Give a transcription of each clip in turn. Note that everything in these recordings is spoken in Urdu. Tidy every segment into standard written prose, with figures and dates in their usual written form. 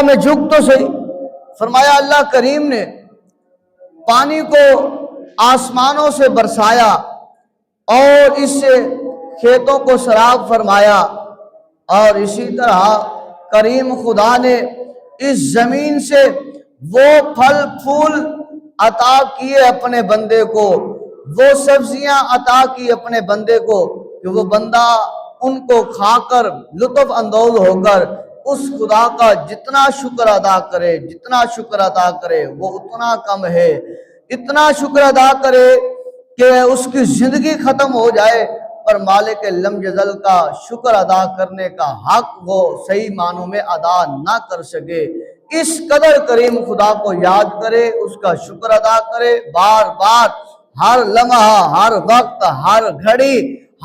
میں جھک تو صحیح۔ فرمایا اللہ کریم نے پانی کو آسمانوں سے برسایا اور اس سے کھیتوں کو سیراب فرمایا، اور اسی طرح کریم خدا نے اس زمین سے وہ پھل پھول عطا کیے اپنے بندے کو، وہ سبزیاں عطا کی اپنے بندے کو کہ وہ بندہ ان کو کھا کر لطف اندوز ہو کر اس خدا کا جتنا شکر ادا کرے، جتنا شکر ادا کرے وہ اتنا کم ہے۔ اتنا شکر ادا کرے کہ اس کی زندگی ختم ہو جائے پر مالک لم یزل کا شکر ادا کرنے کا حق وہ صحیح معنوں میں ادا نہ کر سکے۔ اس قدر کریم خدا کو یاد کرے، اس کا شکر ادا کرے، بار بار ہر لمحہ، ہر وقت، ہر گھڑی،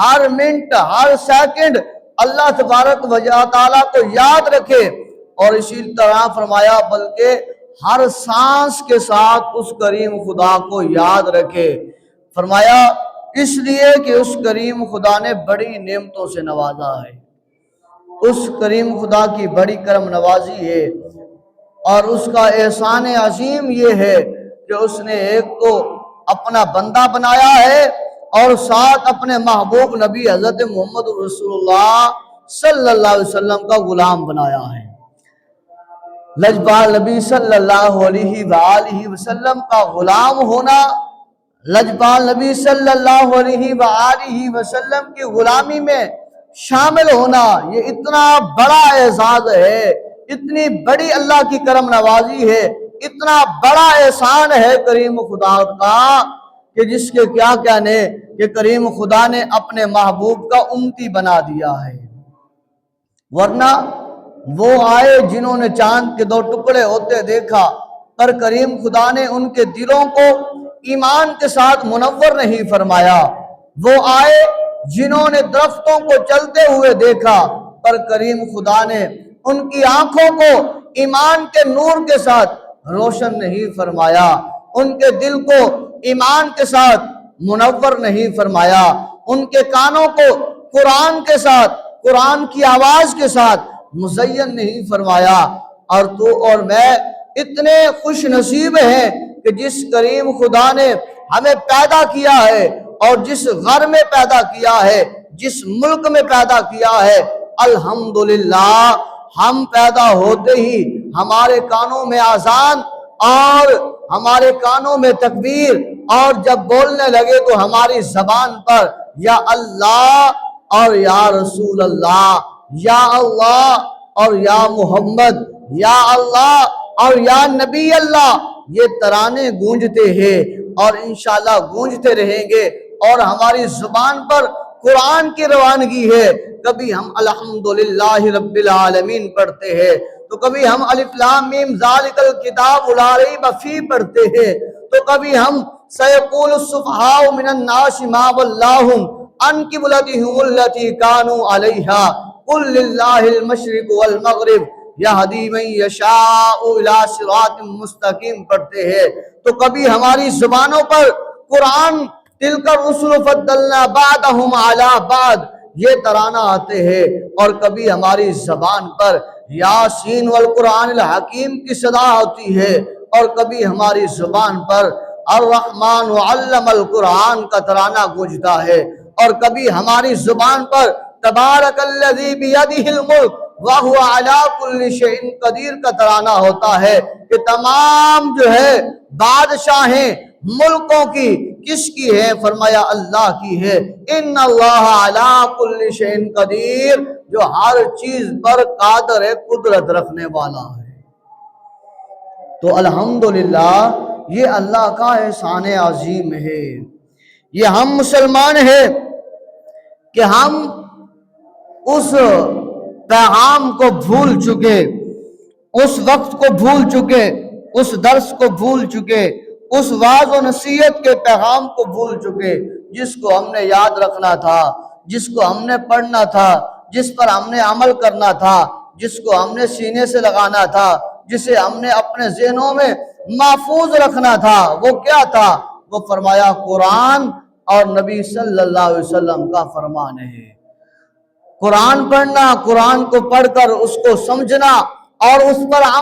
ہر منٹ، ہر سیکنڈ اللہ تبارک و تعالیٰ کو یاد رکھے، اور اسی طرح فرمایا بلکہ ہر سانس کے ساتھ اس کریم خدا کو یاد رکھے۔ فرمایا اس لیے کہ اس کریم خدا نے بڑی نعمتوں سے نوازا ہے، اس کریم خدا کی بڑی کرم نوازی ہے، اور اس کا احسان عظیم یہ ہے کہ اس نے ایک کو اپنا بندہ بنایا ہے اور ساتھ اپنے محبوب نبی حضرت محمد رسول اللہ صلی اللہ علیہ وسلم کا غلام بنایا ہے۔ لجپال نبی صلی اللہ علیہ وآلہ وسلم کا غلام ہونا، لجپال نبی صلی اللہ علیہ وآلہ وسلم کی غلامی میں شامل ہونا، یہ اتنا بڑا اعزاز ہے، اتنی بڑی اللہ کی کرم نوازی ہے، اتنا بڑا احسان ہے کریم خدا کا کہ جس کے کیا کہنے کہ کریم خدا نے اپنے محبوب کا امتی بنا دیا ہے۔ ورنہ وہ آئے جنہوں نے چاند کے 2 ٹکڑے ہوتے دیکھا، پر کریم خدا نے ان کے دلوں کو ایمان کے ساتھ منور نہیں فرمایا۔ وہ آئے جنہوں نے درختوں کو چلتے ہوئے دیکھا، پر کریم خدا نے ان کی آنکھوں کو ایمان کے نور کے ساتھ روشن نہیں فرمایا، ان کے دل کو ایمان کے ساتھ منور نہیں فرمایا، ان کے کانوں کو قرآن کے ساتھ، قرآن کی آواز کے ساتھ مزین نہیں فرمایا۔ اور تو اور میں اتنے خوش نصیب ہیں کہ جس کریم خدا نے ہمیں پیدا کیا ہے اور جس گھر میں پیدا کیا ہے، جس ملک میں پیدا کیا ہے، الحمدللہ ہم پیدا ہوتے ہی ہمارے کانوں میں اذان اور ہمارے کانوں میں تکبیر، اور جب بولنے لگے تو ہماری زبان پر یا اللہ اور یا رسول اللہ، یا اللہ اور یا محمد، یا اللہ اور یا نبی اللہ، یہ ترانے گونجتے ہیں اور انشاءاللہ گونجتے رہیں گے، اور ہماری زبان پر قرآن کی روانگی ہے۔ کبھی ہم الحمدللہ رب العالمین پڑھتے ہیں، تو کبھی ہم الف لام میم ذالک الکتاب لا ریب فیہ پڑھتے ہیں، تو کبھی ہم سیقول السفہاء من الناس ما ولاھم عن قبلتہم التی کانوا علیہا قل للہ المشرق والمغرب یہدی من یشاء الی صراط مستقیم پڑھتے ہیں، تو کبھی ہماری زبانوں پر قرآن تلک الرسل فضلنا بعضهم علی بعض یہ ترانہ آتے ہیں، اور کبھی ہماری زبان پر یاسین والقرآن الحکیم کی صدا ہوتی ہے، اور کبھی ہماری زبان پر الرحمن علم القرآن کا ترانہ گونجتا ہے، اور کبھی ہماری زبان پر تبارک الذی بیدہ الملک وہو علی کل شیء قدیر کا ترانہ ہوتا ہے کہ تمام جو ہے بادشاہیں ملکوں کی کس کی ہے؟ فرمایا اللہ کی ہے۔ ان اللہ علی کل شیء قدیر، جو ہر چیز پر قادر ہے، قدرت رکھنے والا ہے۔ تو الحمدللہ یہ اللہ کا احسان عظیم ہے۔ یہ ہم مسلمان ہیں کہ ہم اس پیغام کو بھول چکے، اس وقت کو بھول چکے، اس درس کو بھول چکے، اس واعظ و نصیحت کے پیغام کو بھول چکے جس کو ہم نے یاد رکھنا تھا، جس کو ہم نے پڑھنا تھا، جس پر ہم نے عمل کرنا تھا، جس کو ہم نے سینے سے لگانا تھا، جسے ہم نے اپنے ذہنوں میں محفوظ رکھنا تھا۔ وہ کیا تھا؟ وہ فرمایا قرآن اور نبی صلی اللہ علیہ وسلم کا فرمان ہے۔ قرآن پڑھنا، قرآن کو پڑھ کر اس کو سمجھنا اور اس پر